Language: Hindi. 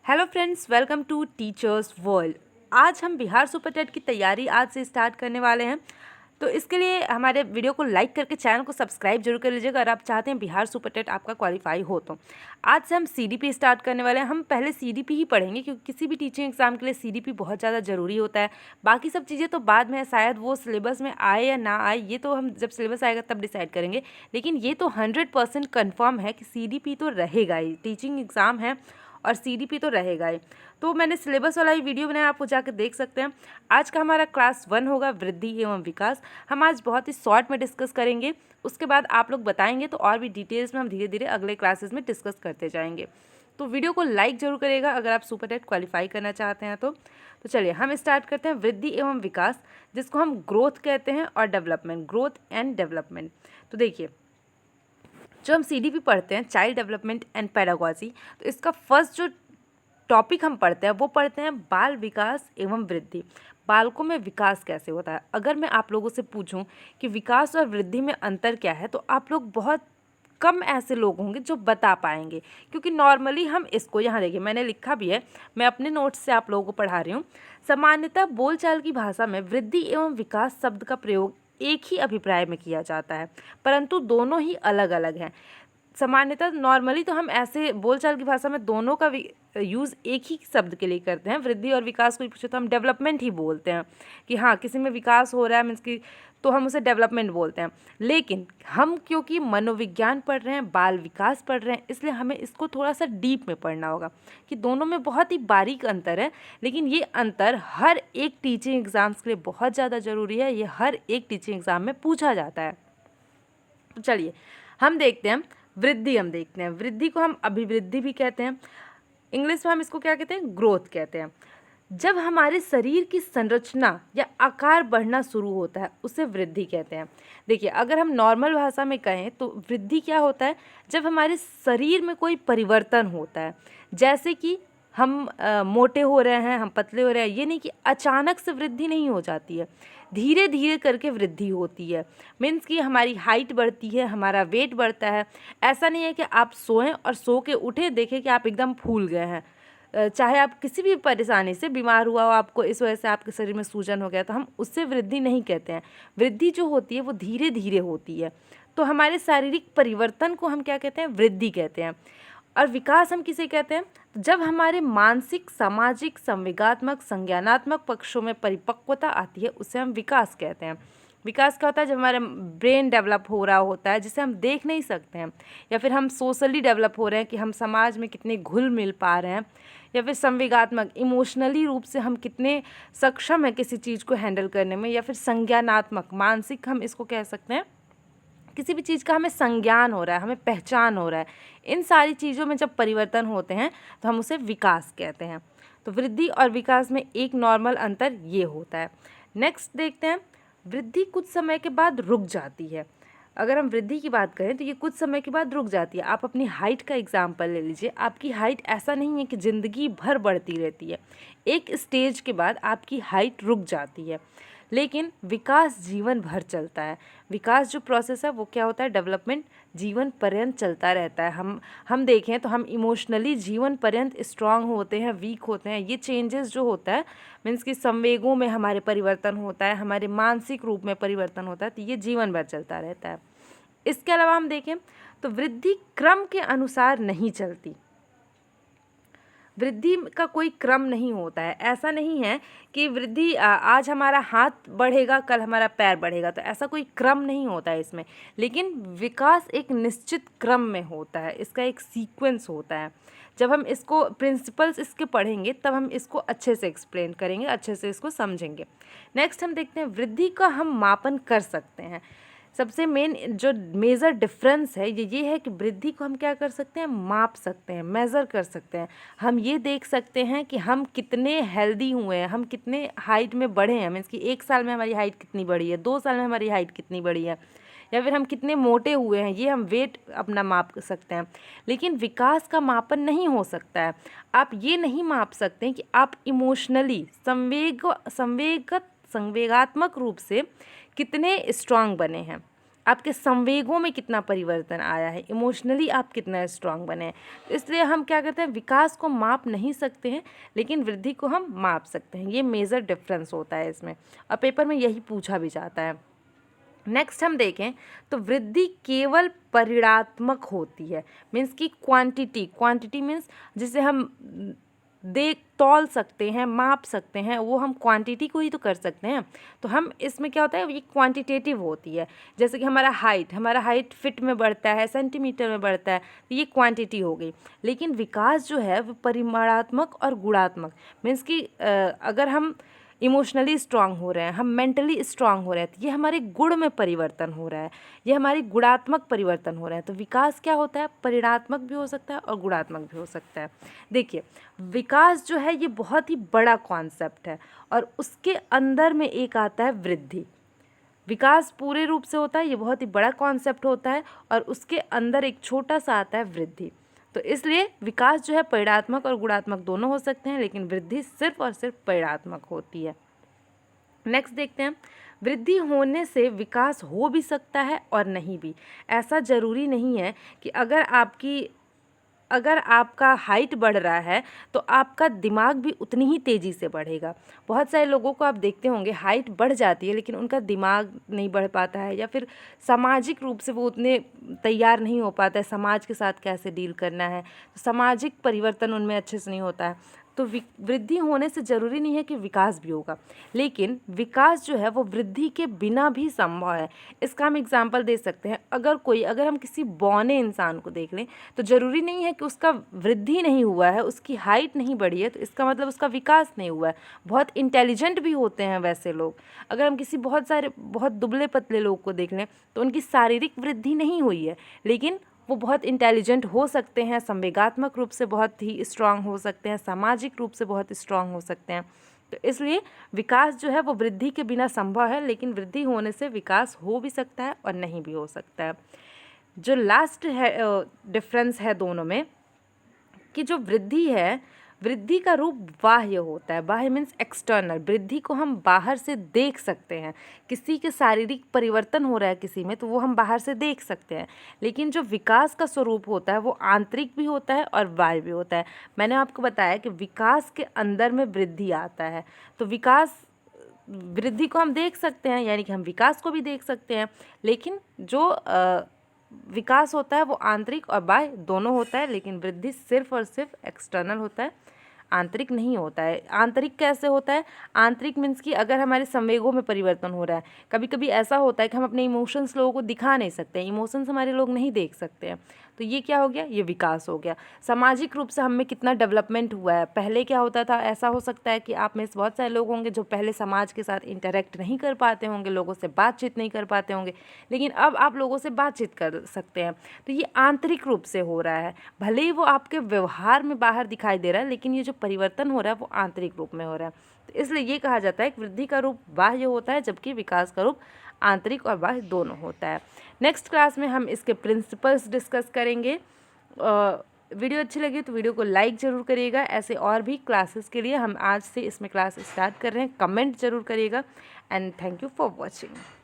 Hello friends, welcome to teachers world. आज हम बिहार सुपर टेट की तैयारी आज से स्टार्ट करने वाले हैं। तो इसके लिए हमारे वीडियो को लाइक करके चैनल को सब्सक्राइब जरूर कर लीजिएगा अगर आप चाहते हैं बिहार सुपर टेट आपका क्वालिफाई हो। तो आज से हम सीडीपी स्टार्ट करने वाले हैं। हम पहले सीडीपी ही पढ़ेंगे क्योंकि किसी भी टीचिंग एग्जाम के लिए सीडीपी बहुत ज़्यादा ज़रूरी होता है। बाकी सब चीज़ें तो बाद में है, शायद वो सिलेबस में आए या ना आए, ये तो हम जब सिलेबस आएगा तब डिसाइड करेंगे। लेकिन ये तो 100% कन्फर्म है कि सीडीपी तो रहेगा ही। टीचिंग एग्ज़ाम है और सीडीपी तो रहेगा ही। तो मैंने सिलेबस वाला ही वीडियो बनाया, आप वो जाकर देख सकते हैं। आज का हमारा क्लास 1 होगा वृद्धि एवं विकास। हम आज बहुत ही शॉर्ट में डिस्कस करेंगे, उसके बाद आप लोग बताएंगे तो और भी डिटेल्स में हम धीरे धीरे अगले क्लासेस में डिस्कस करते जाएंगे। तो वीडियो को लाइक जरूर करेगा अगर आप सुपर टेट क्वालिफाई करना चाहते हैं तो चलिए हम स्टार्ट करते हैं। वृद्धि एवं विकास, जिसको हम ग्रोथ कहते हैं, और डेवलपमेंट, ग्रोथ एंड डेवलपमेंट। तो देखिए, जो हम सीडीपी पढ़ते हैं, चाइल्ड डेवलपमेंट एंड पेडागोजी, तो इसका फर्स्ट जो टॉपिक हम पढ़ते हैं वो पढ़ते हैं बाल विकास एवं वृद्धि। बालकों में विकास कैसे होता है। अगर मैं आप लोगों से पूछूं कि विकास और वृद्धि में अंतर क्या है, तो आप लोग बहुत कम ऐसे लोग होंगे जो बता पाएंगे, क्योंकि नॉर्मली हम इसको, यहाँ देखिए मैंने लिखा भी है, मैं अपने नोट्स से आप लोगों को पढ़ा रही हूँ। सामान्यतः बोलचाल की भाषा में वृद्धि एवं विकास शब्द का प्रयोग एक ही अभिप्राय में किया जाता है, परंतु दोनों ही अलग अलग हैं। सामान्यतः नॉर्मली तो हम ऐसे बोलचाल की भाषा में दोनों का यूज़ एक ही शब्द के लिए करते हैं। वृद्धि और विकास को पूछे तो हम डेवलपमेंट ही बोलते हैं कि हाँ, किसी में विकास हो रहा है मीन्स की, तो हम उसे डेवलपमेंट बोलते हैं। लेकिन हम क्योंकि मनोविज्ञान पढ़ रहे हैं, बाल विकास पढ़ रहे हैं, इसलिए हमें इसको थोड़ा सा डीप में पढ़ना होगा कि दोनों में बहुत ही बारीक अंतर है। लेकिन ये अंतर हर एक टीचिंग एग्ज़ाम्स के लिए बहुत ज़्यादा ज़रूरी है। ये हर एक टीचिंग एग्ज़ाम में पूछा जाता है। तो चलिए हम देखते हैं वृद्धि। हम देखते हैं वृद्धि को हम अभिवृद्धि भी कहते हैं, इंग्लिश में हम इसको क्या कहते हैं, ग्रोथ कहते हैं। जब हमारे शरीर की संरचना या आकार बढ़ना शुरू होता है उसे वृद्धि कहते हैं। देखिए, अगर हम नॉर्मल भाषा में कहें तो वृद्धि क्या होता है, जब हमारे शरीर में कोई परिवर्तन होता है। जैसे कि हम मोटे हो रहे हैं, हम पतले हो रहे हैं, ये नहीं कि अचानक से वृद्धि नहीं हो जाती है, धीरे धीरे करके वृद्धि होती है। मीन्स कि हमारी हाइट बढ़ती है, हमारा वेट बढ़ता है। ऐसा नहीं है कि आप सोएं और सो के उठे देखें कि आप एकदम फूल गए हैं। चाहे आप किसी भी परेशानी से बीमार हुआ हो, आपको इस वजह से आपके शरीर में सूजन हो गया, तो हम उससे वृद्धि नहीं कहते हैं। वृद्धि जो होती है वो धीरे धीरे होती है। तो हमारे शारीरिक परिवर्तन को हम क्या कहते हैं, वृद्धि कहते हैं। और विकास हम किसे कहते हैं, जब हमारे मानसिक, सामाजिक, संवेगात्मक, संज्ञानात्मक पक्षों में परिपक्वता आती है उसे हम विकास कहते हैं। विकास क्या होता है, जब हमारा ब्रेन डेवलप हो रहा होता है जिसे हम देख नहीं सकते हैं, या फिर हम सोशली डेवलप हो रहे हैं कि हम समाज में कितने घुल मिल पा रहे हैं, या फिर संवेगात्मक, इमोशनली रूप से हम कितने सक्षम हैं किसी चीज़ को हैंडल करने में, या फिर संज्ञानात्मक, मानसिक, हम इसको कह सकते हैं, किसी भी चीज़ का हमें संज्ञान हो रहा है, हमें पहचान हो रहा है। इन सारी चीज़ों में जब परिवर्तन होते हैं तो हम उसे विकास कहते हैं। तो वृद्धि और विकास में एक नॉर्मल अंतर ये होता है। नेक्स्ट देखते हैं, वृद्धि कुछ समय के बाद रुक जाती है। अगर हम वृद्धि की बात करें तो ये कुछ समय के बाद रुक जाती है। आप अपनी हाइट का एग्जाम्पल ले लीजिए। आपकी हाइट ऐसा नहीं है कि ज़िंदगी भर बढ़ती रहती है, एक स्टेज के बाद आपकी हाइट रुक जाती है। लेकिन विकास जीवन भर चलता है। विकास जो प्रोसेस है वो क्या होता है, डेवलपमेंट जीवन पर्यंत चलता रहता है। हम देखें तो हम इमोशनली जीवन पर्यंत स्ट्रांग होते हैं, वीक होते हैं। ये चेंजेस जो होता है, मीन्स कि संवेगों में हमारे परिवर्तन होता है, हमारे मानसिक रूप में परिवर्तन होता है, तो ये जीवन भर चलता रहता है। इसके अलावा हम देखें तो वृद्धि क्रम के अनुसार नहीं चलती। वृद्धि का कोई क्रम नहीं होता है। ऐसा नहीं है कि वृद्धि आज हमारा हाथ बढ़ेगा कल हमारा पैर बढ़ेगा, तो ऐसा कोई क्रम नहीं होता है इसमें। लेकिन विकास एक निश्चित क्रम में होता है, इसका एक सीक्वेंस होता है। जब हम इसको प्रिंसिपल्स इसके पढ़ेंगे तब हम इसको अच्छे से एक्सप्लेन करेंगे, अच्छे से इसको समझेंगे। नेक्स्ट हम देखते हैं, वृद्धि का हम मापन कर सकते हैं। सबसे मेन जो मेजर डिफरेंस है ये है कि वृद्धि को हम क्या कर सकते हैं, माप सकते हैं, मेज़र कर सकते हैं। हम ये देख सकते हैं कि हम कितने हेल्दी हुए हैं, हम कितने हाइट में बढ़े हैं। मीन्स कि 1 साल में हमारी हाइट कितनी बढ़ी है, 2 साल में हमारी हाइट कितनी बढ़ी है, या फिर हम कितने मोटे हुए हैं, ये हम वेट अपना माप सकते हैं। लेकिन विकास का मापन नहीं हो सकता है। आप ये नहीं माप सकते हैं कि आप इमोशनली, संवेगात्मक रूप से कितने स्ट्रांग बने हैं। आपके संवेगों में कितना परिवर्तन आया है, इमोशनली आप कितना स्ट्रांग बने हैं। तो इसलिए हम क्या करते हैं, विकास को माप नहीं सकते हैं लेकिन वृद्धि को हम माप सकते हैं। ये मेजर डिफरेंस होता है इसमें, और पेपर में यही पूछा भी जाता है। नेक्स्ट हम देखें तो वृद्धि केवल परिणात्मक होती है, मीन्स की क्वांटिटी मीन्स जिसे हम देख तौल सकते हैं, माप सकते हैं, वो हम क्वांटिटी को ही तो कर सकते हैं। तो हम इसमें क्या होता है, ये क्वांटिटेटिव होती है। जैसे कि हमारा हाइट फीट में बढ़ता है, सेंटीमीटर में बढ़ता है, तो ये क्वांटिटी हो गई। लेकिन विकास जो है वो परिमाणात्मक और गुणात्मक, मीन्स कि अगर हम इमोशनली स्ट्रांग हो रहे हैं, हम मेंटली स्ट्रांग हो रहे हैं, तो ये हमारे गुण में परिवर्तन हो रहा है, ये हमारी गुणात्मक परिवर्तन हो रहा है। तो विकास क्या होता है, परिणात्मक भी हो सकता है और गुणात्मक भी हो सकता है। देखिए, विकास जो है ये बहुत ही बड़ा कॉन्सेप्ट है और उसके अंदर में एक आता है वृद्धि। विकास पूरे रूप से होता है, ये बहुत ही बड़ा कॉन्सेप्ट होता है, और उसके अंदर एक छोटा सा आता है वृद्धि। तो इसलिए विकास जो है परिणात्मक और गुणात्मक दोनों हो सकते हैं, लेकिन वृद्धि सिर्फ और सिर्फ परिणात्मक होती है। नेक्स्ट देखते हैं, वृद्धि होने से विकास हो भी सकता है और नहीं भी। ऐसा ज़रूरी नहीं है कि अगर आपका हाइट बढ़ रहा है तो आपका दिमाग भी उतनी ही तेज़ी से बढ़ेगा। बहुत सारे लोगों को आप देखते होंगे हाइट बढ़ जाती है लेकिन उनका दिमाग नहीं बढ़ पाता है, या फिर सामाजिक रूप से वो उतने तैयार नहीं हो पाता है समाज के साथ कैसे डील करना है, तो सामाजिक परिवर्तन उनमें अच्छे से नहीं होता है। तो वृद्धि होने से ज़रूरी नहीं है कि विकास भी होगा, लेकिन विकास जो है वो वृद्धि के बिना भी संभव है। इसका हम एग्जाम्पल दे सकते हैं, अगर हम किसी बौने इंसान को देख लें तो ज़रूरी नहीं है कि उसका वृद्धि नहीं हुआ है, उसकी हाइट नहीं बढ़ी है तो इसका मतलब उसका विकास नहीं हुआ है। बहुत इंटेलिजेंट भी होते हैं वैसे लोग। अगर हम किसी बहुत दुबले पतले लोग को देख लें तो उनकी शारीरिक वृद्धि नहीं हुई है, लेकिन वो बहुत इंटेलिजेंट हो सकते हैं, संवेगात्मक रूप से बहुत ही स्ट्रांग हो सकते हैं, सामाजिक रूप से बहुत स्ट्रांग हो सकते हैं। तो इसलिए विकास जो है वो वृद्धि के बिना संभव है, लेकिन वृद्धि होने से विकास हो भी सकता है और नहीं भी हो सकता है। जो लास्ट है डिफरेंस है दोनों में, कि जो वृद्धि है, वृद्धि का रूप बाह्य होता है। बाह्य मीन्स एक्सटर्नल। वृद्धि को हम बाहर से देख सकते हैं, किसी के शारीरिक परिवर्तन हो रहा है किसी में तो वो हम बाहर से देख सकते हैं। लेकिन जो विकास का स्वरूप होता है वो आंतरिक भी होता है और बाह्य भी होता है। मैंने आपको बताया कि विकास के अंदर में वृद्धि आता है। तो वृद्धि को हम देख सकते हैं, यानी कि हम विकास को भी देख सकते हैं, लेकिन जो विकास होता है वो आंतरिक और बाह्य दोनों होता है, लेकिन वृद्धि सिर्फ और सिर्फ एक्सटर्नल होता है, आंतरिक नहीं होता है। आंतरिक कैसे होता है, आंतरिक मीन्स कि अगर हमारे संवेगों में परिवर्तन हो रहा है, कभी कभी ऐसा होता है कि हम अपने इमोशंस लोगों को दिखा नहीं सकते, इमोशंस हमारे लोग नहीं देख सकते हैं, तो ये क्या हो गया, ये विकास हो गया। सामाजिक रूप से हम में कितना डेवलपमेंट हुआ है। पहले क्या होता था, ऐसा हो सकता है कि आप में से बहुत सारे लोग होंगे जो पहले समाज के साथ इंटरेक्ट नहीं कर पाते होंगे, लोगों से बातचीत नहीं कर पाते होंगे, लेकिन अब आप लोगों से बातचीत कर सकते हैं। तो ये आंतरिक रूप से हो रहा है, भले ही वो आपके व्यवहार में बाहर दिखाई दे रहा है, लेकिन ये जो परिवर्तन हो रहा है वो आंतरिक रूप में हो रहा है। तो इसलिए ये कहा जाता है कि वृद्धि का रूप बाह्य होता है, जबकि विकास का रूप आंतरिक और बाह्य दोनों होता है। नेक्स्ट क्लास में हम इसके प्रिंसिपल्स डिस्कस करेंगे। वीडियो अच्छी लगी तो वीडियो को लाइक ज़रूर करिएगा। ऐसे और भी क्लासेस के लिए हम आज से इसमें क्लास स्टार्ट कर रहे हैं, कमेंट ज़रूर करिएगा। And thank you for watching.